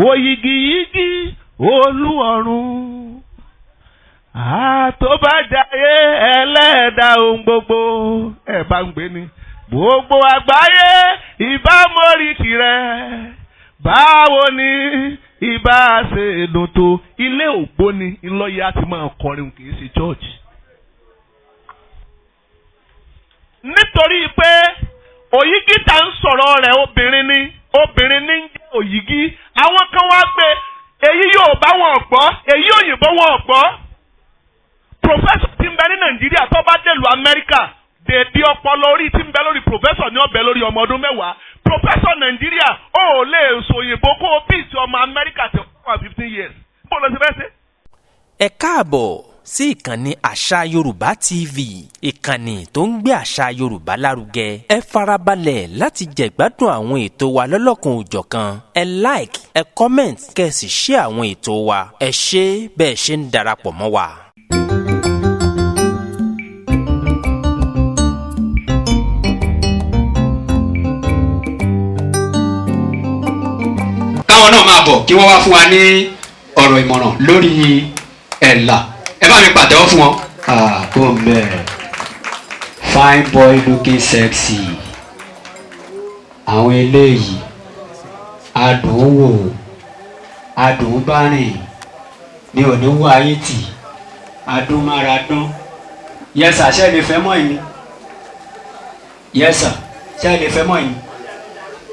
Oyigiyigi Olúọ̀run àtọ́bàjáyé ẹlẹ́dàá ohun gbogbo ẹ̀ bá ń gbé ni gbogbo àgbáyé ìbá móríkì rẹ̀ báwo ni ìbá ṣe dùn tó. Ilé ògbóni ńlọ́yà ti máa kọrin kì í ṣe church. Nítorí pé Òyìgí tá ń sọ̀rọ̀ rẹ̀ obìnrin ní ń jẹ́ Òyìgí. Àwọn kan wá gbé èyí yóò bá wọn gbọ́ èyí òyìnbó wọn gbọ́. Professor tí ń bẹ ní Nàìjíríà tó bá dé lu Amẹ́ríkà dèbí ọpọlọ orí tí ń bẹ lórí professor ní ọbẹ̀ lórí ọmọ ọdún 10. Professor Nàìjíríà ó lè sọ òyìnbó kó o bí ti ọmọ Amẹ́ríkà ti wà 15 years. Bó ló ti fẹ́ ṣe. Ẹ káàbọ̀ sí ìkànnì Àṣà Yorùbá TV, ìkànnì tó ń gbé àṣà Yorùbá lárugẹ. Ẹ farabalẹ̀ láti jẹ̀gbádùn àwọn ètò wa lọ́lọ́kan òjọ̀kan. Ẹ like, ẹ comment, kẹ́ ẹ sì share àwọn ètò wa. Ẹ ṣé bẹ́ẹ̀ ṣe ń darapọ̀ mọ́ wa. Káwọn náà máa bọ̀ kí wọ́n wá fún wa ní ọ̀rọ̀ ìmọ̀ràn lórí ẹ̀là. Ẹ bá mi pàtẹ́wọ́ fún wọn. Go man, fine boy looking sexy. Àwọn eléyìí adùn wò adùn bá rìn ní òníwó ayé tì adùn mára dán. Yẹ́sà ṣe lè fẹ́ mọ́ ìní. Yẹ́sà ṣe lè fẹ́ mọ́ ìní.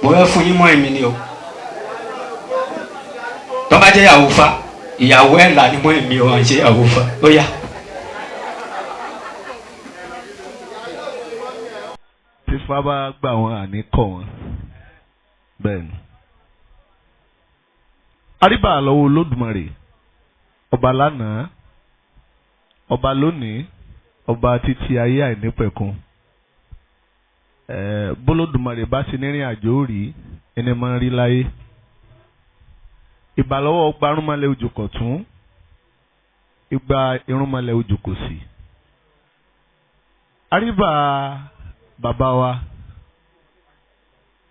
Mo fẹ́ fún yín mọ́ ìní ni o. Tó bá jẹ́ ìyàwó fa ìyàwó ẹ̀là ni mọ́ ìní o, à ń ṣe ìyàwó fa. Ó yá. Tí Ifá bá gbà wọ́n àní kọ̀ wọ́n. Bẹ́ẹ̀ni. Àríbà lọ́wọ́ Olódùmarè, ọba lánàá, ọba lónìí, ọba títí ayé àìnípẹ̀kun. Bólódùmarè bá ti nírìn àjò rí ẹni máa ń rí láyé. Ìbà lọ́wọ́ ọgbà irúnmọlẹ̀ ojú kọ̀tún, ìgbà irúnmọlẹ̀ ojú kòsì. Àríbà bàbá wa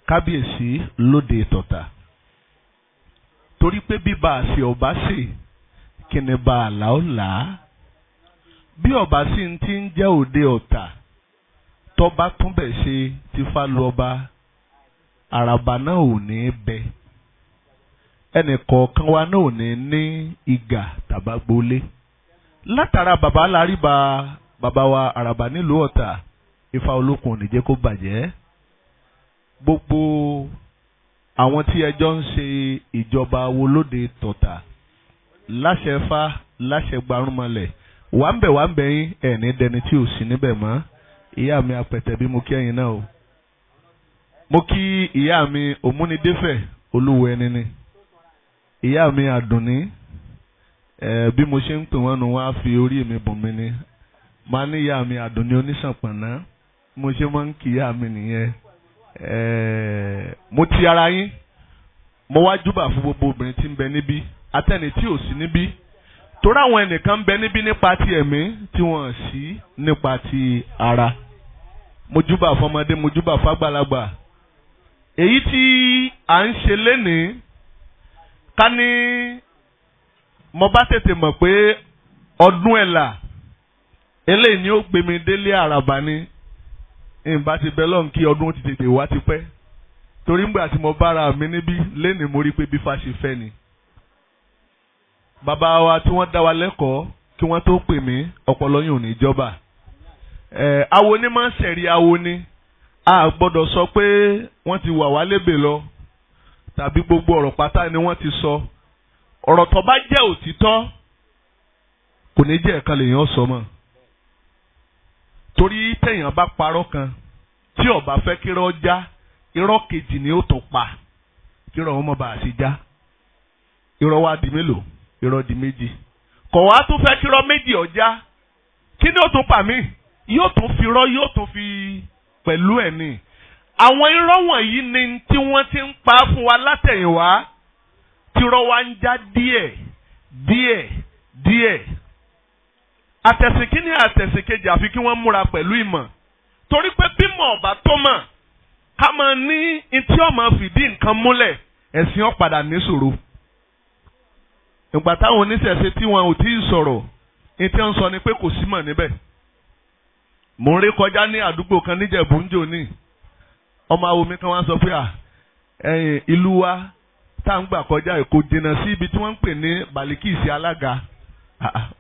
kábíyèsí lóde tọ̀tà. Torí pé bíbá àṣẹ ọba ṣe kí ni bá àlá ó là á. Bí ọba sì ń ti ń jẹ́ òde ọ̀tà tọ́ba túnbẹ̀ ṣe ti fá lu ọba àràbà náà ò ní bẹ. Ẹnì kọ̀ọ̀kan wa náà ò ní ìgà tàbágbólé. Látara bàbá láríba bàbá wa àràbà nílùú Ọ̀tà, Ifá olókun ò ní jẹ́ kó bàjẹ́. Gbogbo àwọn tí ẹjọ́ ń ṣe ìjọba wo lóde tọ̀tà láṣẹ Ifá láṣẹ gbarúmọlẹ̀ wà ń bẹ̀ yín ẹ̀ní dẹni tí ò sí níbẹ̀ mọ́. Ìyá mi apẹ̀tẹ̀ bí mo kí ẹ̀yin náà o. Mo kí ìyá mi òmúnidéfẹ̀ Olúwo ẹni ni. Ìyá mi àdùnní bí mo ṣe ń pè wọ́n nù wá fi orí mi bùn mi ni. Màá ní ìyá mi àdùnní oníṣànpọ̀nná. Mo ṣe máa ń kí ìyá mi nìyẹn. Mo ti ara yín. Mo wá júbà fún gbogbo obìnrin tí ń bẹ níbí àtẹni tí ò sí níbí. Torí àwọn ẹnìkan ń bẹ níbí nípa ti ẹ̀mí tí wọ́n sí nípa ti ara. Mo júbà fọmọdé, mo júbà fàgbàlagbà. Èyí tí à ń ṣe lénìí ká ní mo bá tètè mọ̀ pé ọdún ẹ̀là eléyìí ni ó gbé mi délé àràbà ni ìbá ti bẹ lọ́n kí ọdún ti tètè wá ti pẹ́. Torí ńgbà tí mo bára mi níbí lénìí mo rí pé bí Ifá ṣe fẹ́ ni. Bàbá wa tí wọ́n dá wa lẹ́kọ̀ọ́ kí wọ́n tó pè mí ọpọlọ yín ò ní jọba. Awo ni máa ń ṣẹ̀rí awo ni. A gbọ́dọ̀ sọ pé wọ́n ti wà wá lébè lọ tàbí gbogbo ọ̀rọ̀ pátá ni wọ́n ti sọ. Ọ̀rọ̀ tó bá jẹ́ òtítọ́ kò ní jẹ́ ẹ̀kan lèèyàn sọ mọ́. Torí téèyàn bá parọ́ kan tí ó bá fẹ́ kírọ́ já irọ́ kejì ni ó tún pa kírọ́ wọn mọ́ bá a ṣe já. Irọ́ wa di mélòó? Irọ́ di méjì. Kọ̀ wá tún fẹ́ kírọ́ méjì ọjà kí ni ó tún pa mí? Yóò tún fi rọ́ yóò tún fi pẹ̀lú ẹ̀ ni. Àwọn irọ́ wọ̀nyí ni tí wọ́n ti ń pa fún wa látẹ̀yìnwá tí irọ́ wa ń já díẹ̀. Àtẹ̀sìnkíní àtẹ̀sìnkejì àfi kí wọ́n múra pẹ̀lú ìmọ̀. Torí pé bímọ ọ̀bá tó mọ̀ ká máa ní tí ó máa fìdí nǹkan múlẹ̀ ẹ̀sìn ó padà níṣòro. Ìgbà táwọn oníṣẹ̀ṣe tí wọn ò tí ì sọ̀rọ̀ ní tí wọ́n sọ ni pé kò sí mọ̀ níbẹ̀. Mò ń rí kọjá ní àdúgbò kan níjẹ̀bú ń jò ní ọmọ awo mi kan wá sọ pé ìlú wa tá à ń gbà kọjá Èkó dènà sí ibi tí wọ́n ń pè ní Balikisi Alága.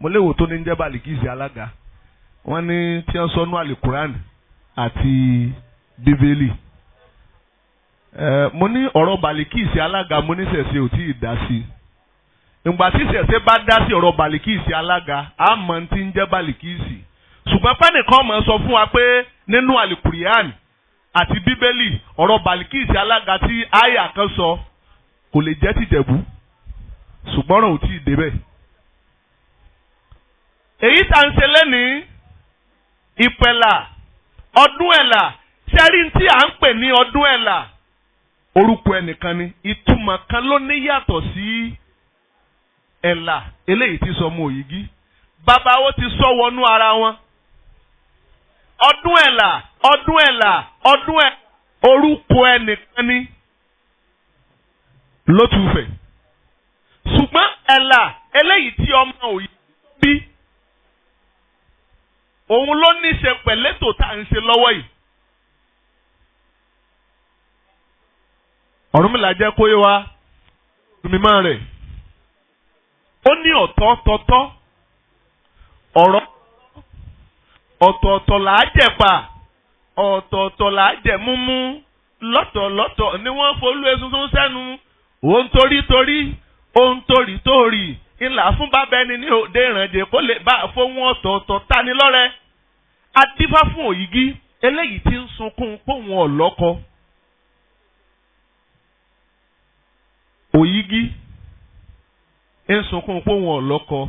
Mo léwo tó ní jẹ́ Balikisi Alága. Wọ́n ní tí wọ́n sọ nú Àlìkùránì àti Bíbélì. Mo ní ọ̀rọ̀ Balikisi Alága mo ní ṣẹ̀ṣẹ̀ ò tí ì dá sí i. Ìgbà tí ṣẹ̀ṣẹ̀ bá dá sí ọ̀rọ̀ Balikisi Alága á mọ̀ tí ń jẹ́ Balikisi. Ṣùgbọ́n pẹ́nìkan mọ̀ sọ fún wa pé nínú Àlìkùránì àti Bíbélì ọ̀rọ̀ Balikisi Alága tí àyà kan sọ kò lè jẹ́ tìjẹ̀bú. Ṣùgbọ́n ọ̀rọ̀ ò tí ì débẹ̀. Èyí tá ń ṣe lẹ́nìí ìpẹ̀là ọdún ẹ̀là ṣẹ́rí tí à ń pè ní ọdún ẹ̀là orúkọ ẹnìkan ni ìtumọ̀ kan ló ní yàtọ̀ sí ẹ̀là eléyìí tí sọ mọ́ òyìgí bàbá wo ti sọ wọnú ara wọn ọdún ẹ̀là ọdún ẹ̀là ọdún ẹ̀ orúkọ ẹnìkan ni ló tún fẹ̀ ṣùgbọ́n ẹ̀là eléyìí tí ọmọ òyìgí bí òun ló ní í ṣe pẹ̀lẹ́tò tá à ń ṣe lọ́wọ́ yìí. Ọ̀rúnmìlà jẹ́ kó yé wa mímọ́ rẹ̀. Ó ní ọ̀tọ̀ọ̀tọ̀ ọ̀rọ̀ ọ̀tọ̀ọ̀tọ̀ là á jẹ̀pà ọ̀tọ̀ọ̀tọ̀ là á jẹ̀ múmú lọ́tọ̀ọ̀lọ́tọ̀ ni wọ́n folú esunsun sẹ́nu òun torí ńlá fún bàbá ẹni ní òde ìrànjẹ kó lè bá fóun ọ̀tọ̀ọ̀tọ̀ tani lọ́rẹ. Adífá fún òyìgí eléyìí tí ń sunkún póun ọ̀lọ́kọ. Òyìgí ń sunkún póun ọ̀lọ́kọ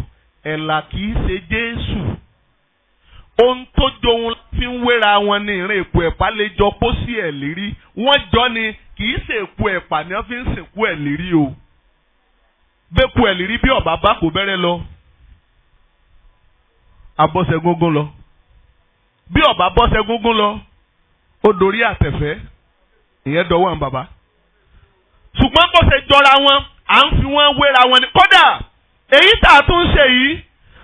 ẹ̀là kìí ṣe Jésù. Ohun tó jọun fi ń wéra wọn ní ìrìn èpo ẹ̀pà lè jọ pósí ẹ̀ lérí. Wọ́n jọ ni kìí ṣe èpo ẹ̀pà ni wọ́n fi ń sìnkú ẹ̀ lérí o. Bẹ́ẹ̀kú ẹ̀ lérí bí ọ̀bá bá kò bẹ̀rẹ̀ lọ. Abọ́sẹ̀ gógún lọ. Bí ọ̀bá bọ́sẹ̀ gógún lọ. Ó dorí àtẹ̀fẹ́. Ìyẹn dọ̀wọ́ àwọn bàbá. Ṣùgbọ́n bó ṣe jọra wọn à ń fi wọ́n wéra wọn ni. Kódà èyí tá a tún ṣe yìí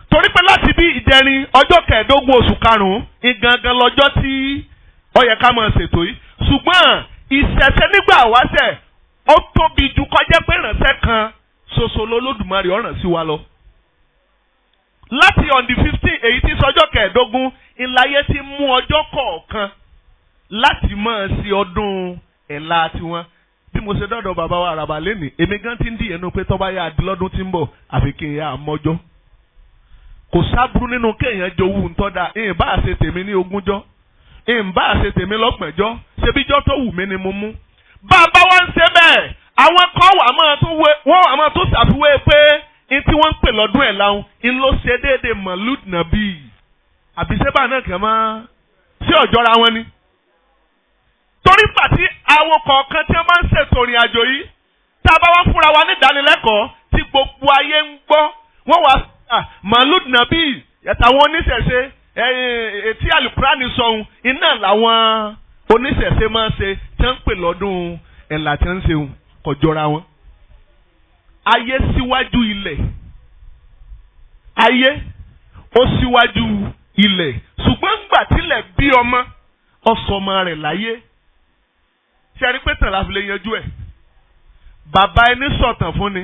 torí pé láti bí ìjẹrin ọjọ́ 15 oṣù karùn-ún ìgangan lọ́jọ́ tí ó yẹ ká máa ṣètò yìí. Ṣùgbọ́n ìṣẹ̀ṣẹ̀ nígbà wáṣẹ̀ ó tóbi ju kọjá pé ìránṣẹ́ kan ṣoṣo lolódùmarè ọ̀ràn sí wa lọ. Láti on the 15 èyí tí sọjọ́ 15 ìláyé ti mú ọjọ́ kọ̀ọ̀kan láti máa ṣe ọdún ẹ̀là tiwọn. Bí mo ṣe dọ́dọ̀ bàbá wa àràbà lẹ́nìí èmi gan ti ń dì ẹnu pé tọ́ba yá di lọ́dún tí ń bọ̀ àfi kí n yá àmọ́jọ́. Kò sábúrú nínú kéèyàn jowú ntọ́da ìyìn bá ṣe tèmi ní 20 ìyìn bá ṣe tèmi lọ́gbọ̀njọ́ ṣebíjọ́ tó wù mí ni mo mú. Bàbá wa ń ṣe bẹ́ẹ̀ àwọn kan wà máa tún ṣàfiwé pé ní tí wọ́n ń pè lọ́dún ẹ̀ láwọn ń lọ ṣe déédéé mọ̀lúd nàbí àbíṣẹ́bà náà kàn máa ṣé ọ̀jọ́ra wọn ni. Torí pàtí àwọn kọ̀ọ̀kan tí wọ́n máa ń ṣètò ìrìn àjò yìí tá a bá wá fúnra wa ní ìdánilẹ́kọ̀ọ́ tí gbogbo ayé ń gbọ́ wọ́n wá mọ̀lúd nàbí yàtàwọn oníṣẹ̀ṣe etí àlùkùránì sọ̀hún iná làwọn oníṣẹ̀ṣe máa ń ṣe tí wọ́n ń pè lọ́dún ẹ̀là tí wọ́n ń ṣe hùn kò jọra wọn. Ayé síwájú ilẹ̀ ayé ó síwájú ilẹ̀ ṣùgbọ́n ńgbà tílẹ̀ bí ọmọ ọ̀sọ̀mọ rẹ̀ láyé ṣe àrí pé tàn láfi lè yanjú ẹ̀. Bàbá ẹni sọ̀tàn fún ni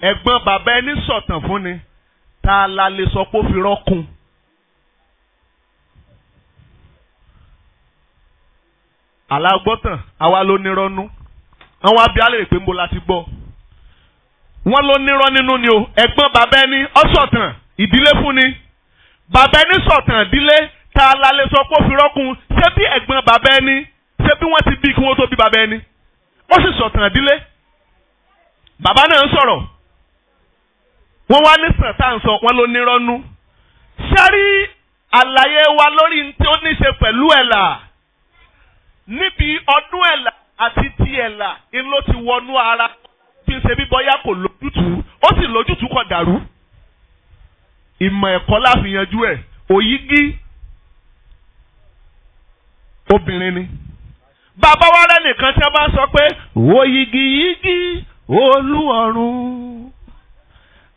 ẹ̀gbọ́n bàbá ẹni sọ̀tàn fún ni ta la lè sọ pé ó fi rọ́kùn. Alágbọ́tàn àwa ló nírọ́nú àwọn abíálẹ̀ pé ń bo láti gbọ́. Wọ́n ló nírọ́ nínú ni o ẹ̀gbọ́n bàbá ẹni ọ̀sọ̀tàn ìdílé fún ni bàbá ẹni sọ̀tàn ìdílé ta la lè sọ pé ó fi rọ́kùn ṣé bí ẹ̀gbọ́n bàbá ẹni ṣé bí wọ́n ti bí kí wọ́n tó bí bàbá ẹni ó sì sọ̀tàn ìdílé. Bàbá náà ń sọ̀rọ̀ wọ́n wá ní sàn tá à ń sọ wọ́n ló nírọ́nú. Ṣẹ́rí àlàyé wa lórí tí ó ní ṣe pẹ̀lú ẹ̀là níbi ọdún ẹ̀là àti ti ẹ̀là ń ló ti wọnú ara tí ń ṣe bí bọ́yá kò lójútùú ó sì lójútùú kò dàrú. Ìmọ̀ ẹ̀kọ́ la fi yanjú ẹ̀. Òyìgí obìnrin ni bàbá wa rẹ nìkan tí a bá sọ pé wo yigiyigi Olúọ̀run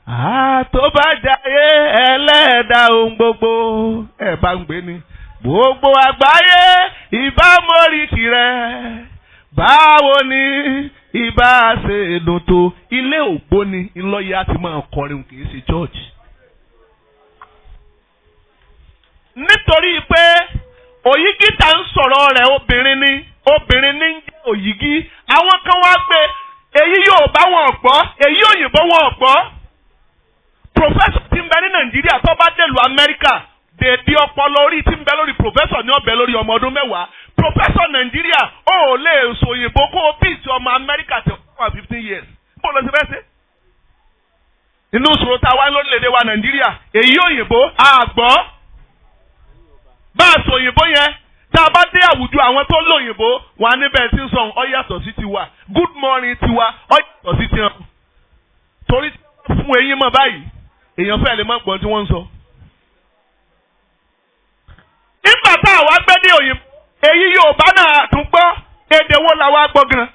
àtọ́bàjáyé ẹlẹ́ẹ̀dá ohun gbogbo ẹ̀ bá ń gbé ni gbogbo àgbáyé ìbámọ́ríkì rẹ̀ báwo ni ìbá ṣe dùn tó. ilé ògbóni ńlọ́yà ti máa kọrin kì í ṣe chọ́ọ̀chì. nítorí pé òyìgí tá ń sọ̀rọ̀ rẹ̀ obìnrin ní ń jẹ́ òyìgí. àwọn kan wá gbé èyí yóò bá wọn gbọ́ èyí òyìnbó wọn gbọ́. pòfẹ́sọ̀ tí ń bẹ ní Nàìjíríà tó bá dèlù Amẹ́ríkà dèbí ọpọlọ orí tí ń bẹ lórí pòfẹ́sọ̀ ní ọbẹ̀ lórí ọmọ ọdún 10. pòfẹ́sọ̀ Nàìjíríà ó lè sọ òyìnbó kó o bíìtì ọmọ Amẹ́ríkà tí ó wà 15 years. bó ló ti fẹ́ ṣe. inú ìṣòro tá a wá lórílẹ̀‐èdè wa Nàìjíríà èyí òyìnbó àgbọ̀ bá a sọ òyìnbó yẹn tá a bá dé àwùjọ àwọn tó lóyìnbó wà níbẹ̀ tí ń sọ ọ yàtọ̀ sí tiwa good morning tiwa ọ yàtọ̀ sí tiwọn. torí fún eyín mọ̀ báyìí èèyàn fẹ́ lè má gbọ́n tí wọ́n ń sọ. nígbà tá a wá gbé ní òyìnbó èyí Yorùbá náà tún gbọ́ èdè wo la wá gbọ́ gan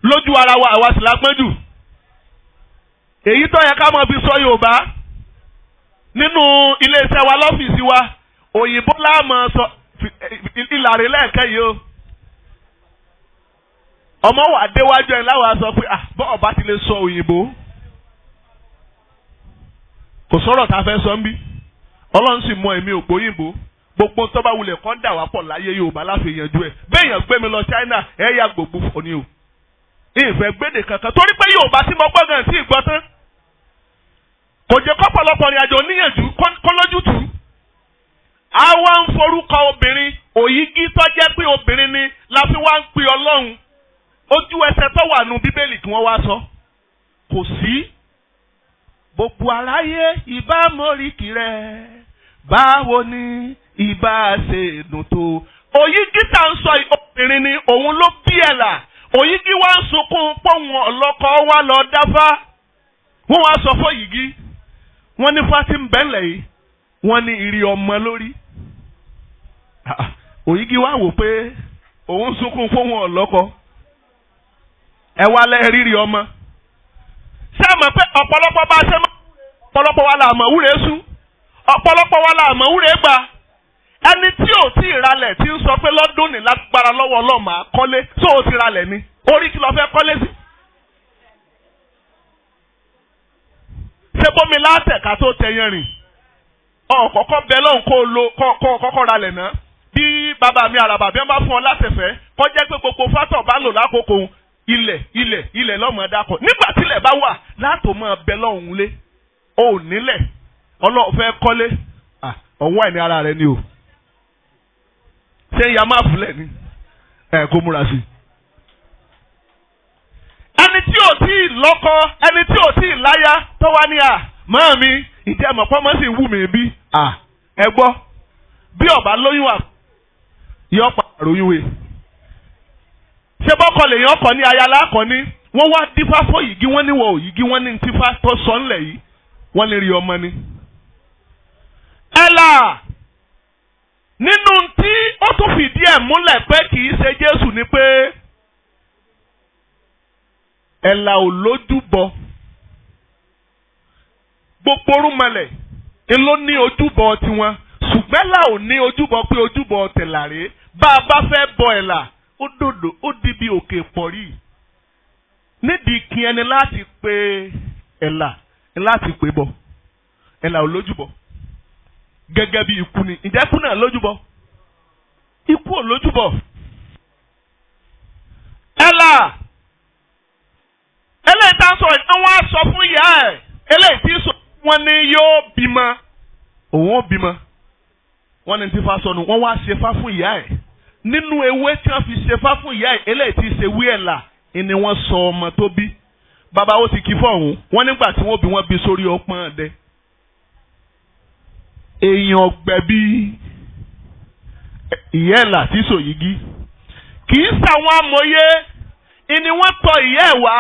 lójú ara wa àwa sì lápẹ́ jù. èyí tó yẹ ká máa fi sọ Yorùbá nínú iléeṣẹ́ wa lọ́fíìsì wa òyìnbó láàmú sọ ìlàrí lẹ́ẹ̀kẹ́ yìí o. ọmọ wa déwájú ẹ̀ láwa sọ pé bọ́ọ̀ bá ti lè sọ òyìnbó kò sọ̀rọ̀ tá a fẹ́ sọ ń bí. Ọlọ́run sì mọ èmi òpó òyìnbó gbogbo tó bá wulẹ̀ kọ́ dà wá pọ̀ láyé Yorùbá láfi yanjú ẹ̀. béèyàn gbé mi lọ China ẹ̀ yà gbogbo fòní o. ìfẹ́ gbédè kankan torí pé Yorùbá tí mo gbọ́ gan sí ìgbọ́ tán kò jẹ́ kọ́pọ̀lọpọ̀ ìrìn àjò níyànjú kó lójútùú. àwa ń forúkọ obìnrin òyìgí tó jẹ́ pé obìnrin ni la fi wá ń pè Ọlọ́run. ojú ẹsẹ̀ tó wà nù Bíbélì kí wọ́n wá sọ kò sí. gbogbo aráyé ìbámọ́ríkì rẹ̀ báwo ni ìbá ṣe dùn tó. òyìgí tá ń sọ obìnrin ni òun ló bí ẹ̀là. òyìgí wá ń sunkún pọ́ùn ọlọ́kọ̀ wá lọ dáfá. wọ́n wá sọ fún òyìgí wọ́n ní fati ń bẹ́lẹ̀ yìí wọ́n ní ìrì ọmọ lórí. òyìgí wá wò pé òun sunkún pọ́ùn ọlọ́kọ̀ ẹ wá lẹ́ẹ̀rírì ọmọ. ṣé ẹ mọ̀ pé ọ̀pọ̀lọpọ̀ bá ṣe máa ọ̀pọ̀lọpọ̀ wa là mọ̀ wúre sún ọ̀pọ̀lọpọ̀ wa là mọ̀ wúre gbà. ẹni tí ò tí ì ralẹ̀ tí ń sọ pé lọ́dún ní lágbára lọ́wọ́ ọlọ́mà kọ́lé tó o ti ralẹ̀ ni orí kí lọ fẹ́ kọ́lé sí. ṣé bómi látẹ̀ka tó tẹyẹn rìn ọ̀kọ̀ọ̀kọ̀ bẹ lọ́hùn kó kọ́kọ́ ralẹ̀ náà bí bàbá mi àràbà bí wọ́n bá fún ọ látẹ̀fẹ́ kọjá pé gbogbo fátọ̀ bá lò lákòókò ilẹ̀ lọ́mọ dákọ̀ nígbà tílẹ̀ bá wà látò máa bẹ lọ́hùn lé o nílẹ̀ ọlọ́run fẹ́ kọ́lé ọ̀wọ́ ẹ̀ ní ara rẹ ni o ṣé ìyá máa fúnlẹ̀ ni kó múra sí i. ẹni tí ò tí ì lọ́kọ ẹni tí ò tí ì láyà tó wá ní máa mi ìdí ẹ̀mọ̀ pọ́nmọ́ sì wù mí bí ẹ gbọ́ bí ọba lóyún yọ pàrọ̀ oyún we ṣé bọ́kọ lèyàn kọ́ ní aya lákọ́ ní wọ́n wá dífá fún òyìgí wọ́n ní wọ òyìgí wọ́n ní tífá tó sọ ńlẹ̀ yìí wọ́n lè rí ọmọ ni. ẹ̀là nínú tí ó tún fìdí ẹ̀ múlẹ̀ pé kì í ṣe Jésù ni pé ẹ̀là ò lójúbọ gbogbo orúmọlẹ̀ ló ní ojúbọ tiwọn ṣùgbọ́n ẹ̀là ò ní ojúbọ pé ojúbọ tẹ̀làrè bá a bá fẹ́ bọ ẹ̀là ó dòdò ó di bí òkè pọ̀rí nídìí kí ẹni láti pé ẹ̀là láti pé bọ̀ ẹ̀là ò lójúbọ gẹ́gẹ́ bí ikú ni ǹjẹ́ ikú náà lójúbọ ikú ò lójúbọ ẹ̀là eléyìí tá a sọ àwọn aṣọ fún ìyá ẹ̀ eléyìí tí sọ wọn ni yóò bímọ òun ó bímọ wọn ni tí fa sọnù wọn wá ṣe fá fún ìyá ẹ̀ nínú ewé tí wọ́n fi ṣe fá fún ìyá ẹ̀ eléyìí tí ṣe wí ẹ̀là ni wọ́n sọ ọmọ tó bí bàbá ó ti kí fọ̀hún wọ́n nígbà tí wọ́n bí sórí ọpọ́n ọdẹ èèyàn ọ̀gbẹ̀bí ìyá ẹ̀là tí sòyígí kì í ṣàwọn amòye ni wọ́n tọ ìyá ẹ̀ wá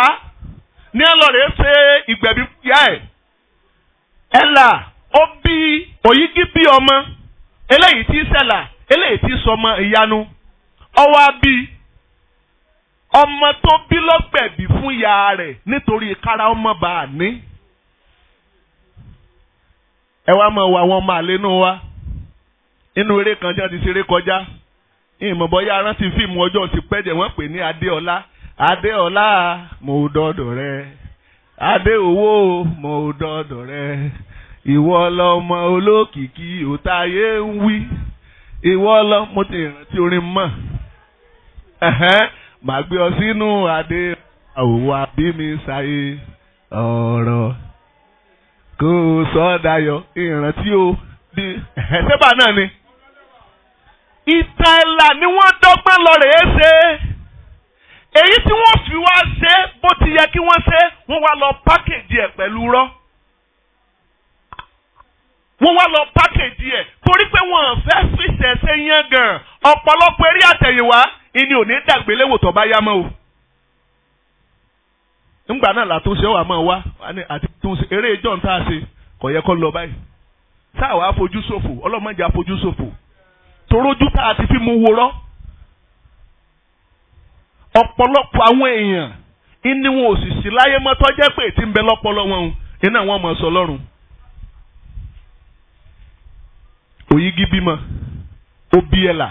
ní ọlọ́rẹ̀ ṣe ìgbẹ̀bí ìyá ẹ̀ ẹ̀là ó bí òyígí bí ọmọ eléyìí tí ṣẹlà eléyìí tí sọmọ ìyanu ọwọ́ bí ọmọ tó bí lọ́gbẹ̀bí fún ìyá rẹ̀ nítorí kára ọmọ bá a ní. ẹ wá mọ̀ wọ àwọn ọmọ àlénú wa inú eré kan tí wọ́n ti ṣeré kọjá ìmọ̀bọ̀yá arántí fíìmù ọjọ́ ti pẹ́ jẹ́ wọ́n pè ní Adéọlá. Adéọlá mo dọ́dọ̀ rẹ, Adé owó mo dọ́dọ̀ rẹ, ìwọ lọmọ olókìkí òtáyé ń wí, ìwọ lọ mo ti rántí orin mọ́. Màá gbé ọ sínú adé òwò àbí mi ṣayé ọ̀rọ̀ kó o sọ dayọ̀ ìrántí o bí ẹ̀sẹ̀bà náà ni. Ìtàn ẹ̀là ni wọ́n dọ́gbọ́n lọ rèé ṣe. Èyí tí wọ́n fi wá ṣe bó ti yẹ kí wọ́n ṣe, wọ́n wá lọ pákéjì ẹ̀ pẹ̀lú rọ́. Wọ́n wá lọ pákéjì ẹ̀ torí pé wọ́n fẹ́ fìṣẹ̀ ṣe yán gan. Ọ̀pọ̀lọpọ̀ eré àtẹ̀yìnwá ìní ò ní dàgbéléwò tó bá yá mọ́ o. Ńgbà náà làtúnṣe wà máa wá àti túnṣe eré ìjọ ń tá a ṣe kò yẹ kó lọ báyìí. Sáà wàá fojú ṣòfò, ọlọ́mọdé àfojú ṣòfò. Torójú tá a ti fi mú worọ́. Ọ̀pọ̀lọpọ̀ àwọn èèyàn ìní wọn ò sì sí láyé mọ́tọ́ jẹ́ pé tí ń bẹ lọ́pọlọ wọn iná wọn mọ̀ sọ lọ́rùn. Òyìgì bímọ ó bí ẹ̀là.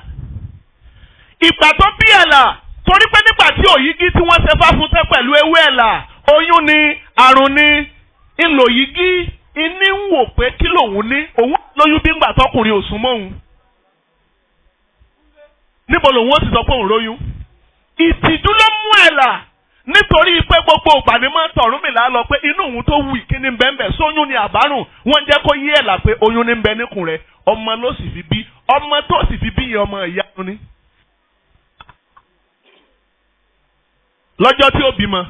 Ìgbà tó bí ẹ̀là torí pé nígbà tí òyìgì tí wọ́n ṣe fáfúntẹ́ pẹ̀lú ewé ẹ̀là oyún ni àrùn ni ńlò òyìgì ìní ń wò pé kí lòun ní òun lóyún bí ńgbà tọkùnrin ò sún mọ́ òun. Níbo lòun ó sì sọ pé òun lóyún? Ìtìjú ló mú ẹ̀là nítorí pé gbogbo ìgbà ni máa ń tọ̀rúnmìlà lọ pé inú òun tó wù kíní bẹ́ẹ̀ sóyún ni àbárùn wọ́n jẹ́ kó yí ẹ̀là pé oyún ní bẹ níkùn rẹ̀ ọmọ ló sì fi bí ọmọ tó sì fi bí yẹn ọmọ ìyanu ni. Lọ́jọ́ tí ó bímọ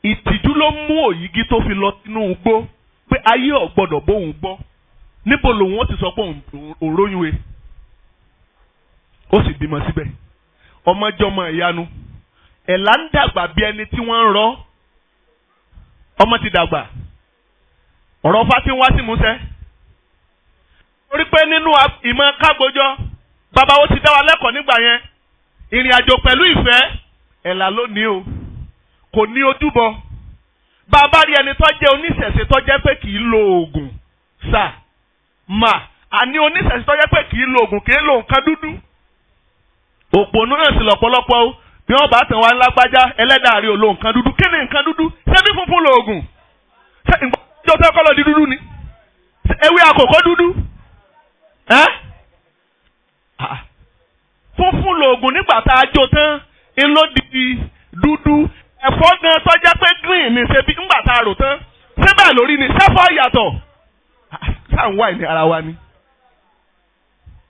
ìtìjú ló mú òyìgì tó fi lọ sínú igbó pé ayé ò gbọ́dọ̀ bóun gbọ́ níbo lòun ó ti sọ pé òun róyún e ó sì bímọ síbẹ̀ ọmọ jọmọ ìyanu. Ẹ̀là ń dàgbà bí ẹni tí wọ́n ń rọ́. Ọmọ ti dàgbà. Ọ̀rọ̀ fati ń wá sí musẹ́. Torí pé nínú ìmọ̀ kágbójọ́, bàbá ó ti dá wa lẹ́kọ̀ọ́ nígbà yẹn. Ìrìn àjò pẹ̀lú ìfẹ́, ẹ̀là ló ní o. Kò ní ojúbọ. Bàbá rí ẹni tó jẹ́ oníṣẹ̀ṣe tó jẹ́ pé kì í lo oògùn. Àní oníṣẹ̀ṣe tó jẹ́ pé kì í lo oògùn, kì í lo nǹkan dúdú. Òpònú náà sì lọ́pọ̀lọpọ̀ o. Bí wọ́n bá tàn wá lágbájá ẹlẹ́dàá rí olóhùn nǹkan dúdú. Kí ni nǹkan dúdú? Ṣé bí funfun lo oògùn? Ṣé ìgbàjọ́ tẹ́ kọ́ lọ di dúdú ni? Ṣé ewé àkókò dúdú? Funfun lo oògùn nígbà tá a jó tán ń ló di dúdú. Ẹ̀fọ́ gan tó jẹ́ pé green ni ṣe bí ńgbà tá a rò tán. Ṣé bẹ́ẹ̀ lórí ni? Ṣẹ́fọ́ yàtọ̀? Sáà ń wá ìní ara wa ni.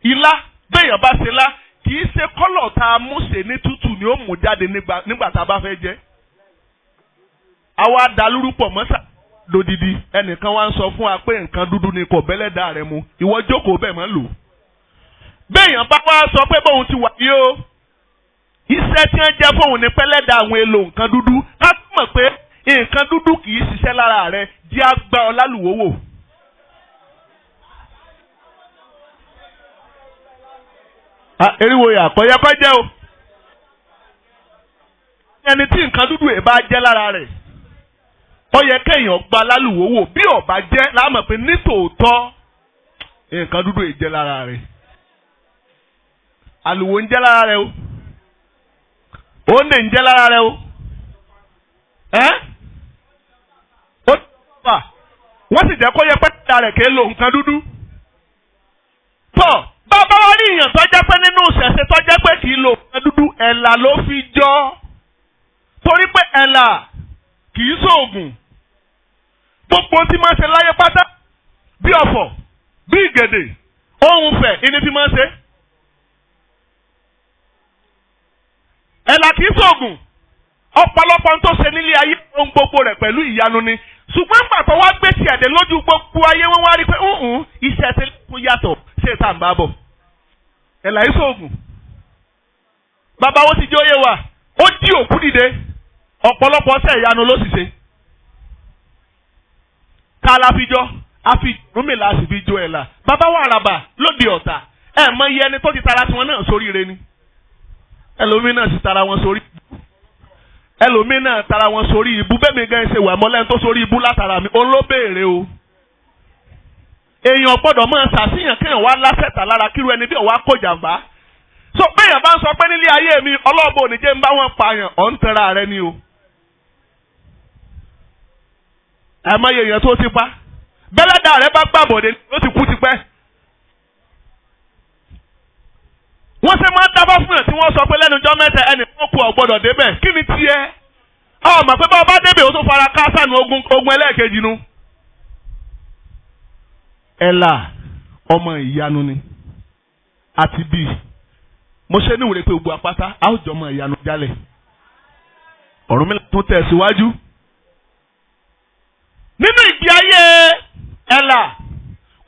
Ilá béèyàn bá ṣe lá. Kìí ṣe kọ́lọ̀ tá a mú ṣe ní tútù ni ó mú jáde nígbà tá a bá fẹ́ jẹ. Àwa dalúrú pọ̀ mọ́sà lódìdí ẹnìkan wá ń sọ fún wa pé nǹkan dúdú ni kò bẹ́lẹ́dà rẹ̀ mu ìwọ jókòó bẹ́ẹ̀ mọ́ lò. Béèyàn bá wá sọ pé bóun ti wà yìí o iṣẹ́ tí wọ́n jẹ́ fóun ní pẹ́lẹ́dà àwọn èlò nǹkan dúdú ká tó mọ̀ pé nǹkan dúdú kìí ṣiṣẹ́ lára rẹ̀ jẹ́ àgbà ọlálùwòwò. Eriwo yà kọ́ yẹ kọ́ jẹ́ o. Ẹni tí nǹkan dúdú ẹ̀ bá jẹ́ lára rẹ̀ ó yẹ kéèyàn gba lálùwòwò bí ó bá jẹ́ láàmọ̀ pé nítòótọ́ nǹkan dúdú ẹ̀ jẹ́ lára rẹ̀. Àlùwò ń jẹ́ lára rẹ̀ o. Òǹdè ń jẹ́ lára rẹ̀ o. Ó fà wọ́n sì jẹ́ kó yẹ pé títà rẹ̀ kéè lo nǹkan dúdú. Tọ́. Bàbá wa ní ìyàn tó jẹ́ pé nínú ìṣẹ̀ṣe tó jẹ́ pé kì í lo nǹkan dúdú ẹ̀là ló fi jọ. Torí pé ẹ̀là kì í ṣoògùn. Gbogbo tí máa ń ṣe láyé pátá bí ọ̀fọ̀ bí ìgèdè ohun fẹ̀ ìní tí máa ń ṣe. Ẹ̀là kì í ṣoògùn. Ọ̀pọ̀lọpọ̀ tó ṣe nílé ayé ohun gbogbo rẹ̀ pẹ̀lú ìyanu ni. Ṣùgbọ́n pàtó wá gbé tiẹ̀ dé lójú gbogbo ayé wọn wá rí pé iṣẹ́ ti kún yàtọ̀. Ṣé tá n bá bọ̀? Ẹ̀là yìí sóògùn. Bàbá wo ti jẹ́ òye wa? Ó jí òkú dìde. Ọ̀pọ̀lọpọ̀ ọ̀sẹ̀ ìyanu ló sì ṣe. Ká la fi jọ, a fi rúmìlà sì fi jó ẹ̀là. Bàbá wa àràbà lóde Ọ̀tà. Mọ iye ẹni tó ti tara tiwọn náà sóríire ni. ẹlòmínà sì tara wọn sórí ẹlòmínà tara wọn sórí ibú bẹ́ẹ̀ mi gan ṣe wà mọ́lẹ́ tó sórí ibú látara mi òun ló béèrè o. èèyàn gbọ́dọ̀ máa ṣàṣìyàn kéèyàn wá lásẹ̀tà lára kíru ẹni bí ọ̀wá kó jàmbá. so béèyàn bá ń sọ pé nílé ayé mi ọlọ́ọ̀bù oníjẹ́ ń bá wọn pààyàn ọ̀ ń tẹra rẹ ni o. àìmọye èèyàn tó ti pa bẹ́lẹ́dà rẹ bá gbàbọ̀dé ló ti kú tipẹ́. wọ́n ṣe máa ń dábàá fún yàn tí wọ́n sọ pé lẹ́nu ọjọ́ mẹ́ta ẹnì kan kú ọ̀gbọ́dọ̀ débẹ̀ kí ni tiẹ̀? ọmọ pé bá ọba débẹ̀ ó tó fara kásánù ogun ẹlẹ́ẹ̀kejì nu. ẹ̀là ọmọ ìyanu ni àti bíi mo ṣe níwèé pé gbogbo apáta a ó jọ ọmọ ìyanu jálẹ̀. Ọ̀rúnmìlà tún tẹ̀síwájú. nínú ìgbé ayé ẹ̀là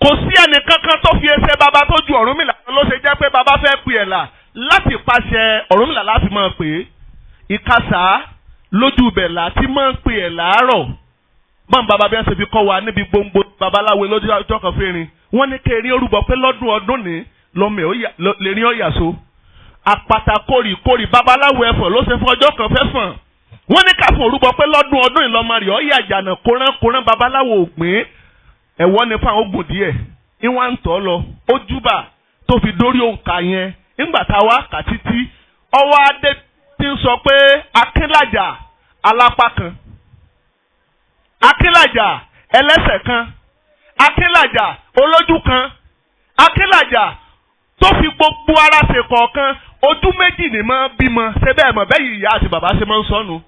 kò sí ẹnì kankan tó fi ẹsẹ̀ bàbá tó ju Ọ̀rúnmìlà ló ṣe jẹ́ pé bàbá fẹ́ pè ẹ̀là láti pàṣẹ Ọ̀rúnmìlà láti máa pè é. ìkàsà lójú ibẹ̀ láti máa ń pè ẹ̀ láàárọ̀ bọ́n bàbá bí wọ́n ṣe fi kọ́ wa níbi gbòǹgbò babaláwo lójú ọjọ́ kan fẹ́rin wọ́n ní kẹrin orúbọ pé lọ́dún ọdún ní lọ́mọ lè rí ọ̀yà so àpàtà kórìkórì babaláwo ẹ̀fọ́ ló ṣe fún ọjọ́ kan fẹ́ fàn wọ́n ní káfọ́ orúbọ pé lọ́dún ọdún ìlọ́mọ rẹ̀ ọ̀yà àjànà kórán babaláwo ògbìn ẹ̀wọ́ ní fáwọn ogun díẹ̀ ìwọ̀n ń tọ́ lọ ojúbà tó fi dórí òǹkà yẹn nígbà tá a wá kà títí ọwọ́ adé ti ń sọ pé akínlàjà alápá kan akínlàjà ẹlẹ́sẹ̀ kan akínlàjà olójú kan akínlàjà tó fi gbogbo ara ṣe kọ̀ọ̀kan ojú méjì ní máa bímọ ṣe bẹ́ẹ̀ mọ̀ bẹ́ẹ̀ ìyá àti bàbá ṣe máa ń sọnù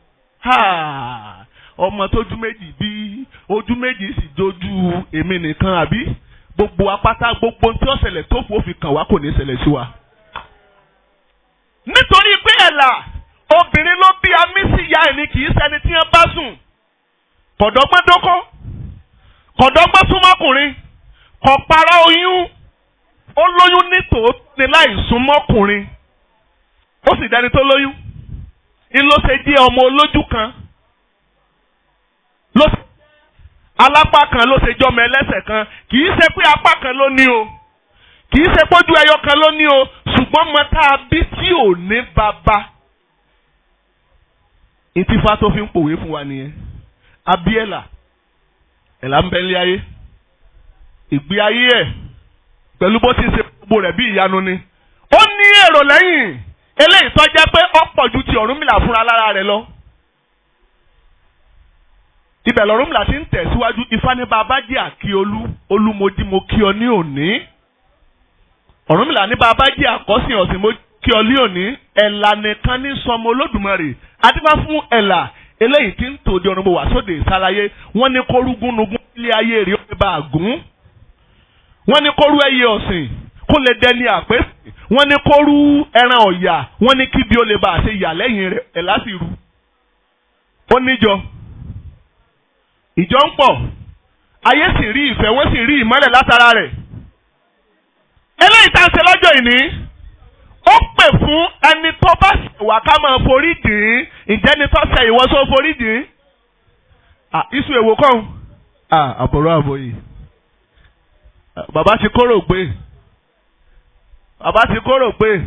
ọmọ tójú méjì bí ojú méjì sì dojú èmi nìkan àbí gbogbo apáta gbogbo tí ó ṣẹlẹ̀ tó fò fi kàn wá kò ní ṣẹlẹ̀ sí wa. nítorí pé ẹ̀là obìnrin ló bí amísí ìyá ẹ̀ ní kì í ṣẹni tí wọ́n bá sùn kọ̀dọ́gbọ́n dókó kọ̀dọ́gbọ́n súnmọ́kùnrin kọ̀para oyún ó lóyún nítòótọ́ láì súnmọ́kùnrin ó sì dẹni tó lóyún ló ṣe jẹ́ ọmọ olójú kan alápá kan ló ṣe jọmọ ẹlẹ́sẹ̀ kan kì í ṣe pé apá kan ló ní o kì í ṣe pójú ẹyọ kan ló ní o ṣùgbọ́n mo tá a bí tí ò ní bàbá ìtìfá tó fi ń pòwe fún wa nìyẹn abiela ẹ̀là ń bẹ́ńlẹ̀ ayé ìgbé ayé ẹ̀ pẹ̀lú bó ti ṣe gbogbo rẹ̀ bí ìyanu ni ó ní èrò lẹ́yìn eléyìí tó jẹ́ pé ọ̀pọ̀ ju ti Ọ̀rúnmìlà fúnra lára rẹ̀ lọ. ibẹ̀ l'Ọ̀rúnmìlà ti ń tẹ̀síwájú ifá ní bàbá jẹ́ àkíolú olúmọdí mo kí ọ ní òní. Ọ̀rúnmìlà ní bàbá jẹ́ àkọ́sìn ọ̀sìn mo kí ọ ní òní ẹ̀là nìkan ní sọmọ Olódùmarè adífá fún ẹ̀là eléyìí tí ń tòde ọ̀run mo wà sóde ìsálayé wọ́n ní kó rúgúnrúgún ilé ayé rí ó bá a gún wọ́n ní kó rú ẹyẹ ọ̀sìn kó lè dẹni àpèsè wọ́n ní kó rú ẹran ọ̀yà wọ́n ní kí bí ó lè bá a ṣe yà lẹ́yìn rẹ̀ ẹ̀ lásìrú. ó níjọ ìjọ ń pọ̀ ayé sì rí ìfẹ́ wọ́n sì rí ìmọ́lẹ̀ látara rẹ̀. eléyìí tá a ṣe lọ́jọ́ ìní ó pè fún ẹni tó bá wà ká máa forí dìn ín ǹjẹ́ ni tó ṣe ìwọ tó forí dìn ín. iṣu èwo kàn àbọ̀rọ̀ àbòyè bàbá ti kóró pé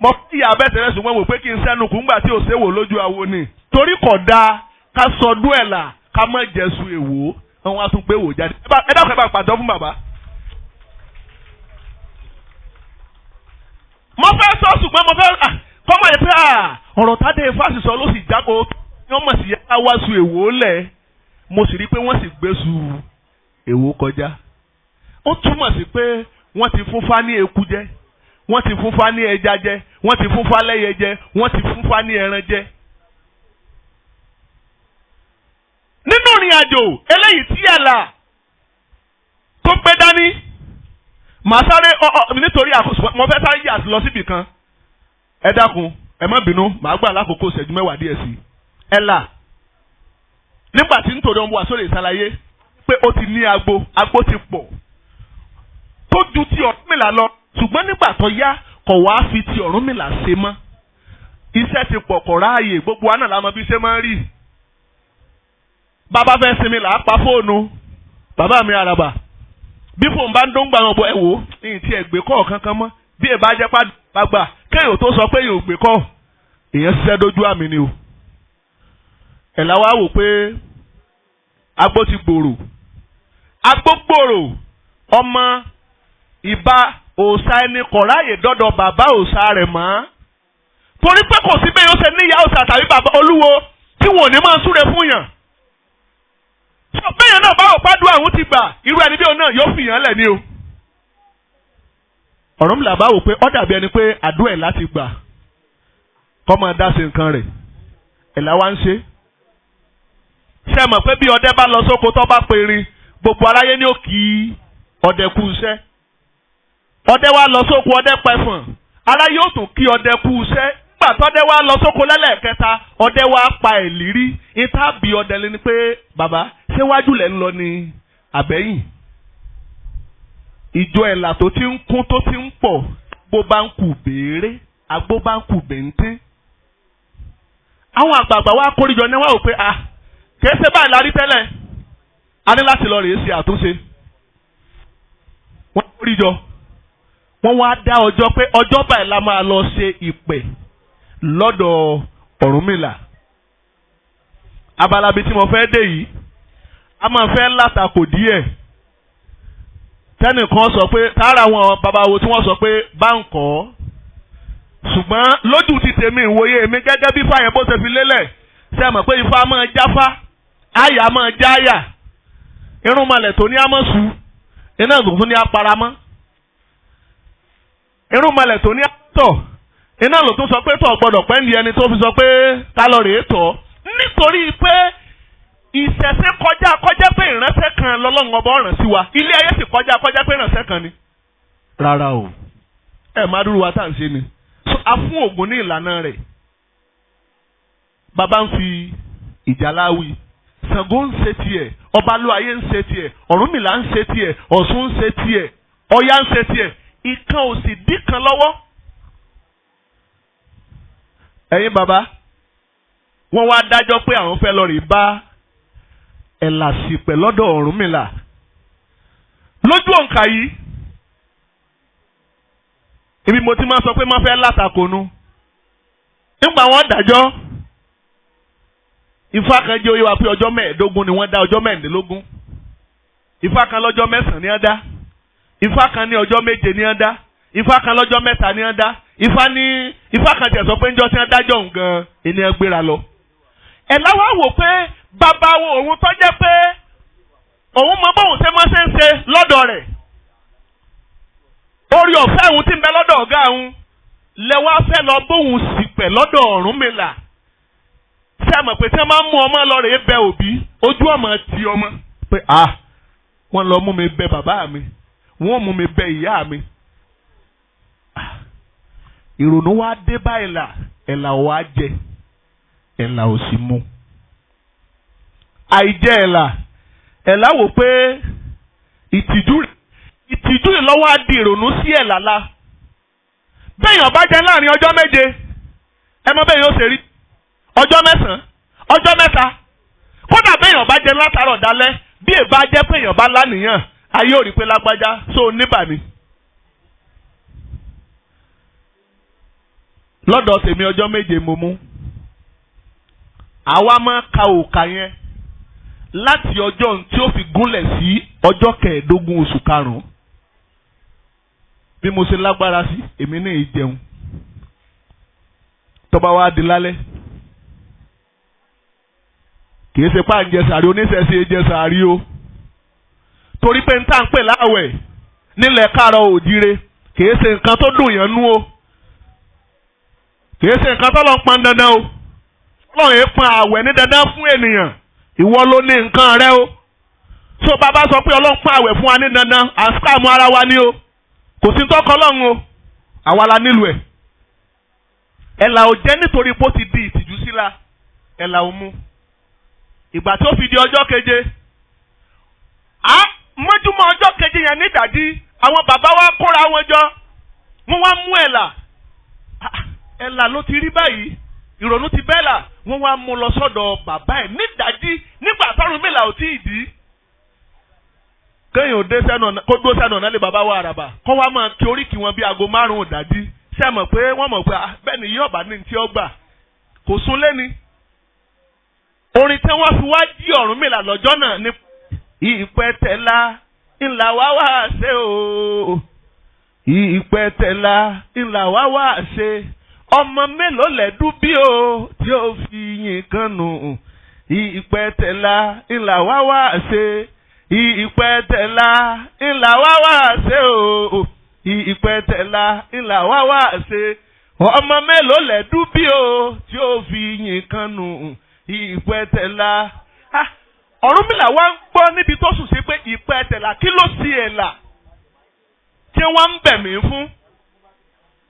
mo fi ìyá abẹ́tẹ̀rẹ́ ṣùgbọ́n mo pé kí n sẹ́nu kù ńgbà tí ò séwò lójú awo ni torí kò dáa ká sọdún ẹ̀là ká má jẹ̀sùn èwo wọn wá tún pé wò jáde ẹ dákun ẹ bá pàtó fún bàbá. mo fẹ́ sọ ṣùgbọ́n mo fẹ́ kọ́mọ̀ yẹn pé ọ̀rọ̀ tádé fásitì sọ ló sì jágo wọ́n mọ̀ sí yẹn wá su èwo lẹ̀ mo sì rí i pé wọ́n sì gbé su èwo kọjá. ó túmọ̀ sí pé wọ́n ti fún fá ní eku jẹ wọ́n ti fún fá ní ẹja jẹ wọ́n ti fún fá lẹ́yẹ jẹ wọ́n ti fún fá ní ẹran jẹ. nínú ìrìn àjò eléyìí tí ẹ̀là tó gbé dání màá sáré nítorí àkóso mo fẹ́ sáré yà lọ síbì kan ẹ dákun ẹ má bínú màá gbà lákòókò ìṣẹ́jú mẹ́wàá díẹ̀ sí i. ẹ̀là nígbà tí nítorí ọmọ wa sórí ìsàlàyé pé ó ti ní agbo ti pọ̀ tó ju ti Ọ̀rúnmìlà lọ ṣùgbọ́n nígbà tó yá kò wá fi ti Ọ̀rúnmìlà ṣe mọ́ iṣẹ́ ti pọ̀ kọ̀ ráàyè gbogbo wa náà la mọ̀ bí ṣe máa ń rí. bàbá fẹ́ sinmi là á pa fóònù bàbá mi àràbà bí fóònù bá ń dún gbà wọn bọ ẹ wò ní ti ẹgbẹ́ kọ́ kankan mọ́ bí ẹ bá jẹ́ pàgbà kéèyàn tó sọ pé yóò gbé kọ́ èèyàn ṣiṣẹ́ dójú àmì ni o. Ẹ̀là wa wò pé agbó ti gbòòrò. Agbó gbòòrò ọmọ ìbá òòṣà ẹni kọ̀ráyè dọ́dọ̀ bàbá òòṣà rẹ̀ mọ́. Torí pé kò sí bẹ́ẹ̀ yóò ṣe níyà òòṣà tàbí bàbá olúwo tí wọn ò ní máa súre fún yàn. Sọ bẹ́ẹ̀ náà báwo pàdú àwọn ti gbà irú ẹni bí òun náà yóò fìyàn lẹ̀ ní o. Ọ̀rúnmìlà bá wò pé ó dàbí ẹni pé àdúrà ẹ̀ láti gbà kọ́ máa dá sí nǹkan rẹ̀. Ẹ̀là wa ń ṣe. Ṣé mọ̀ pé bí ọdẹ bá lọ sóko tó bá perin gbogbo aráyé ní òkì ọdẹ kú iṣẹ́. Ọdẹ wa lọ sóko ọdẹ pẹ̀fọ̀n aráyé ó tún kí ọdẹ kú iṣẹ́. Nígbà tọ́dẹ wa lọ sóko lẹ́lẹ́kẹta ọdẹ wa pa ẹ̀lírí ìta bí ọdẹ lé ní pé bàbá ṣé wájú lẹ̀ ń lọ ní àbẹ́yìn. Ìjọ ẹ̀là tó ti ń kún tó ti ń pọ̀ bó bá ń kù béèrè agbó bá ń kù bẹ́ńtín. Àwọn àgbààgbà wa kórìjọ ní wá wò pé kìí ṣe báyìí la rí tẹ́lẹ̀ a ní láti lọ rèé ṣe àtúnṣe. Wọ́n kórìjọ wọ́n wá dá ọjọ́ pé ọjọ́ báyìí la máa lọ ṣe ìpè lọ́dọ̀ Ọ̀rúnmìlà. Abala bíi tí mo fẹ́ dé yìí a máa fẹ́ látakò díẹ̀. Tẹ́nìkan sọ pé tára àwọn babawo tí wọ́n sọ pé báńkọ́ ṣùgbọ́n lójú ti tèmi ìwòye mi gẹ́gẹ́ bí fáyẹn bó ṣe fi lélẹ̀ ṣe mọ̀ pé ifá máa jáfá àyà máa jáyà irúnmọlẹ̀ tó ní amọ̀sù iná ìgbòho ní aparamọ́ irúnmọlẹ̀ tó ní àtọ̀ iná ló tún sọ pé tọ̀ gbọ́dọ̀ pẹ́ ní ẹni tó fi sọ pé kálọ̀rì ètò nítorí pé ìṣẹ̀ṣe kọjá pé ìránṣẹ́ kan lọ́lọ́run ọba ọ̀ràn sí wa ilé ayé sì kọjá pé ìránṣẹ́ kan ni. Rárá o má dúró wa tá à ń ṣe ni a fún Ògún ní ìlànà rẹ̀. Bàbá ń fi ìjàláwí Ṣàngó ń ṣe tiẹ̀ Ọbalúayé ń ṣe tiẹ̀ Ọ̀rúnmìlà ń ṣe tiẹ̀ Ọ̀ṣun ń ṣe tiẹ̀ Ọya ń ṣe tiẹ̀ ìkan ò sì dí kan lọ́wọ́. Ẹ̀yin bàbá wọ́n wá dájọ́ pé àwọn fẹ́ lọ rí bá Ẹ̀là ṣìpẹ̀ lọ́dọ̀ Ọ̀rúnmìlà. Lójú òǹkà yìí ibi mo ti máa sọ pé máa fẹ́ látakò nu. Nígbà wọ́n dájọ́ Ifá kan jẹ́ oyè wa pé ọjọ́ 15 ni wọ́n dá ọjọ́ 15. Ifá kan lọ́jọ́ 9 ni wọ́n dá. Ifá kan ní ọjọ́ 7 ni wọ́n dá. Ifá kan lọ́jọ́ 3 ni wọ́n dá. Ifá kan tiẹ̀ sọ pé ńjọ́ tí wọ́n dájọ́ òun gan ènìyàn gbéra lọ. Ẹ̀là wá wò pé bàbá wo òun tó jẹ́ pé òun mọ bóun ṣe máa ń ṣe lọ́dọ̀ rẹ̀. Orí ọ̀fẹ́ òun tí ń bẹ lọ́dọ̀ ọ̀gá òun lẹ́wọ́ fẹ́ lọ bóun ṣìpẹ̀ lọ́dọ̀ Ọ̀rúnmìlà. Ṣé ẹ mọ̀ pé tí wọ́n máa ń mú ọmọ lọ rèé bẹ òbí ojú ọmọ ti ọmọ pé wọ́n lọ mú mi bẹ bàbá mi wọ́n mú mi bẹ ìyá mi. Ìrònú wa dé bá Ẹ̀là wa jẹ Ẹ̀là ò sì mú. Àìjẹ Ẹ̀là wò pé ìtìjú ìlọ́wọ́ á di ìrònú sí Ẹ̀là la. Bẹ́ẹ̀yàn bá jẹ láàrin ọjọ́ 7 ẹ mọ̀ bẹ́ẹ̀ yóò ṣe rí ọjọ́ 9 ọjọ́ 3 kódà bẹ́ẹ̀yàn bá jẹ látàárọ̀ dalẹ́ bí èbá jẹ́ pé èèyàn bá lánìyàn ayé ò rí pé lágbájá so níbà ni. Lọ́dọ̀ tèmi ọjọ́ 7 mo mú. Àwa máa ka òkà yẹn láti ọjọ́ tí ó fi gúnlẹ̀ sí ọjọ́ 15 oṣù 5. Bí mo ṣe lágbára sí èmi ní ìjẹun tó bá wá di lálẹ́ kìí ṣe pa ǹjẹ́ sàrí oníṣẹ̀ṣe jẹ sàrí o torí pé n tá ń pè láàwẹ̀ nílẹ̀ Káàárọ̀ Oòjíire kìí ṣe nǹkan tó dùn yẹn nú o kìí ṣe nǹkan tó lọ ń pọn dandan o Ọlọ́run yẹn pọn àwẹ̀ ní dandan fún ènìyàn ìwọ ló ní nǹkan rẹ o tó bàbá sọ pé Ọlọ́run pọn àwẹ̀ fún wa ní dandan àṣìkàmù ara wa ni o kò sí tọ́kọ Ọlọ́run o àwa la nílò ẹ̀. Ẹ̀là ò jẹ́ nítorí pé ó ti di ìtìjú síla Ẹ̀là ò mú. Ìgbà tí ó fi di ọjọ́ 7 mọ́júmọ́ ọjọ́ 7 yẹn nídàjí àwọn bàbá wa kóra wọn jọ wọ́n wá mú Ẹ̀là. Ẹ̀là ló ti rí báyìí ìrònú ti bẹ́ẹ̀là wọ́n wá mú lọ sọ́dọ̀ bàbá ẹ̀ nídàjí nígbà t'Ọ̀rúnmìlà ò tí ì dí. Kéèyàn ò dé sẹ́nu kó dó sẹ́nu ọ̀nà lè bàbá wa àràbà kọ́ wá máa kí oríkì wọn bí aago 5 ìdájí ṣe mọ̀ pé wọ́n mọ̀ pé bẹ́ẹ̀ ni yóò bá ní tí ó gbà kò sún lẹ́ni. Orin tí wọ́n fi wá jí Ọ̀rúnmìlà lọ́jọ́ náà ní ìpẹ̀tẹ̀lá ńlá wá wá ṣe o. Ìpẹ̀tẹ̀lá ńlá wá wá ṣe. Ọmọ mélòó lẹ́dú bí o tí ó fi yìn kan nù. Ìpẹ̀tẹ̀lá ńlá wá wá ṣe. Ìpẹ̀tẹ̀lá ńlá wá wá ṣe o. Ìpẹ̀tẹ̀lá ńlá wá wá ṣe. Ọmọ mélòó lẹ́dú bí o tí ó fi yìn kan nù. Ìpẹ̀tẹ̀lá. Ọ̀rúnmìlà wá ń gbọ́ níbi tó sùn sí pé ìpẹ̀tẹ̀lá kí ló sí ẹ̀là tí wọ́n ń bẹ̀ mí fún.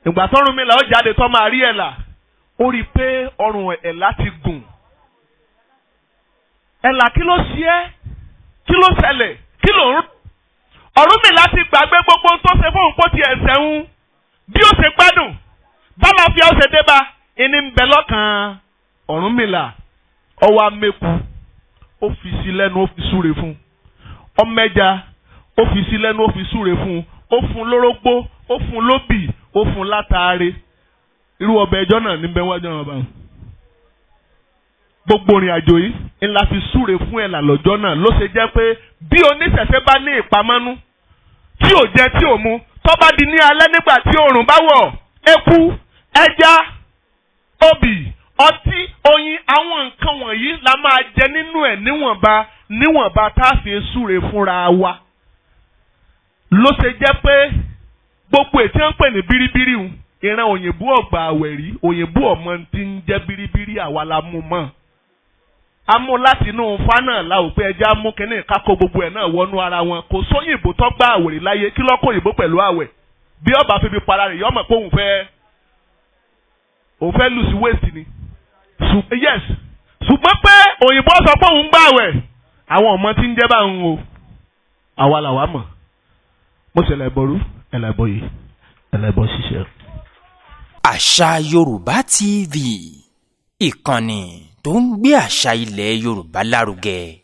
Ìgbà tọ́rúnmìlà ó jáde tó máa rí ẹ̀là ó rí i pé ọrùn ẹ̀là ti gùn. Ẹ̀là kí ló sí ẹ́? Kí ló ṣẹlẹ̀? Kí ló ń rú? Ọ̀rúnmìlà ti gbàgbé gbogbo tó ṣe fóun kó tiẹ̀ sẹ́hún bí ó ṣe gbádùn bálàfíà ó ṣe dé bá ẹni ń bẹ lọ́kàn Ọ̀rúnmìlà. Ọwọ́ amẹ́kù ó fi sí lẹ́nu ó fi súre fún. Ọmẹja ó fi sí lẹ́nu ó fi súre fún. Ó fún lórógbó ó fún lóbì ó fún látàrí. Irú ọbẹ̀ ẹjọ́ náà ní bẹ́ẹ̀ wájú àwọn ọba. Gbogbo ìrìn àjò yìí ńlá fi súre fún ẹ̀là lọ́jọ́ náà ló ṣe jẹ́ pé bí oníṣẹ̀ṣẹ̀ bá ní ìpamọ́nú tí ò jẹ tí ò mu tó bá di ní alẹ́ nígbà tí oòrùn bá wọ̀ eku ẹja obì ọtí oyin àwọn nǹkan wọ̀nyí la máa jẹ nínú ẹ̀ níwọ̀nba tá a fi súre fúnra wa. Ló ṣe jẹ́ pé gbogbo ètí ń pè ní bíríbírí ń ìran òyìnbó ọ̀gbà àwẹ̀ rí òyìnbó ọmọ tí ń jẹ́ bíríbírí àwa la mú mọ́. A mú láti inú fánà la ò pé ẹja mú kínní kákó gbogbo ẹ̀ náà wọnú ara wọn. Kò sóyìnbó tó gbá àwẹ̀ rí láyé kí lọ́kọ̀ òyìnbó pẹ̀lú àwẹ̀. Bí ọba fi para rẹ̀ yọmọ pé òun fẹ́ lùsí wéèsì ni. Yes, ṣùgbọ́n pé òyìnbó sọ pé òun gbààwẹ̀ àwọn ọmọ tí ń jẹ́ bá ń o àwa làwa mọ̀. Mo ṣẹlẹ̀ ìbọrú ẹ̀lẹ́bọ̀ yìí ẹ̀lẹ́bọ̀ ṣiṣẹ́. Àṣà Yorùbá TV, ìkànnì tó ń gbé àṣà ilẹ̀ Yorùbá lárugẹ.